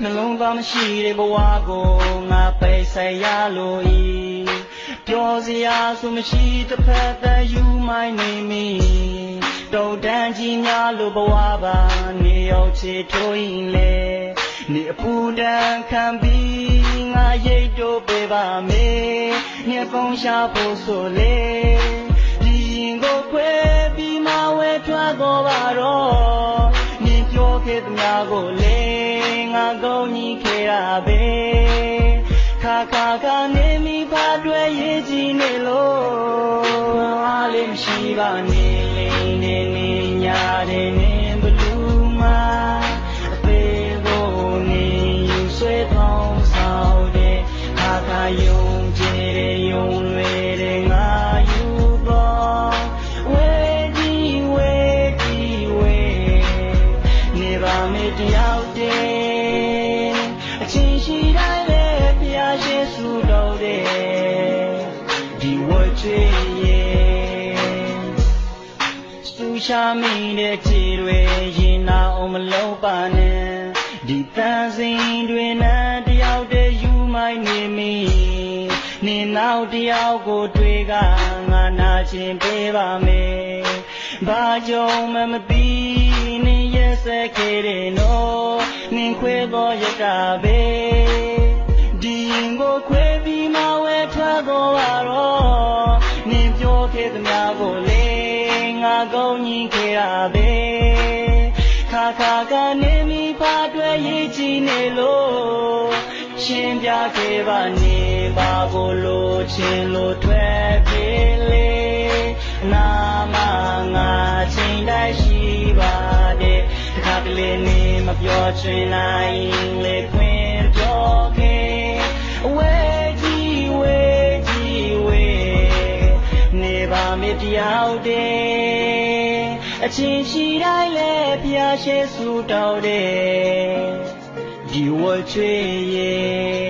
နှလုံးသားမရှိတဲ့ဘဝကိုငါပိတ်ဆက်ရလို့ဤပြောစရာဆိုမရှိတစ်ဖက်သက်ယူမိုင်းနေမိတုံတန်းကြီးများလို့ဘဝပါနေရောက်ချေထိုးရင်လေနေအပူတန်းခံပြီးငါရိတ်တို့ပေးပါမေညကုန်းရှာဖို့ဆိုလေဒီရင်ကိုခွဲပြီးမဝဲထွက်တော့ပါတော့နေပြောခဲ့သမျှကိုလေငါကောင်းကြီးခဲ့ရပဲခါခါကနေမိဖာတွေရေးကြည့်နေလို့အားလေးမရှိပါနဲ့လိမ့်နေနေညာတယ်နေဘလူးမအသေးကိုနေယူဆွဲထောင်းဆောင်တဲ့ခါခါယုံကြည်တဲ့ယုံလွယ်တဲ့ငါယူတော့ဝဲဒီဝဲဒီဝဲနေပါမေတယောက်တည်းအချင်းရှိတိုင်းလေဖျားရှိစုတော်တဲ့ဒီဝဲချွေရဲ့သူချမိတဲ့ခြေတွေရင်နာအောင်မလုံးပါနဲ့ဒီတန်စင်တွေနဲ့တယောက်တည်းယူမိုင်းနေမိနေနောက်တယောက်ကိုတွေ့ကငါနာချင်းပေးပါမယ်ဘာကြောင့်မှမသိနေရဲ့စက်ခဲ့တဲ့နော်နင်ခွဲသောရတာပဲဒီရင်ကိုခွဲပြီးမဝဲထွက်တော့ပါတော့နင်ပြောခဲ့သမျှကိုလေငါကောင်းကြီးခဲ့ရပဲခါခါကနေမိဖာတွေရေးကြည့်နေလို့ရှင်းပြခဲ့ပါနေပါကိုလို့ချင်းလို့ထွက်ပြေးလေနာမငါချင်းတိုင်းရှိပါတဲ့တခါတလေနေမပြောချင်နိုင်လေခွင့်ပြောခဲ့ဝဲကြီးဝဲကြီးဝဲနေပါမေတယောက်တည်းအချင်းရှိတိုင်းလေဖျားရှိစုတော်တဲ့ဒီဝချွေရဲ့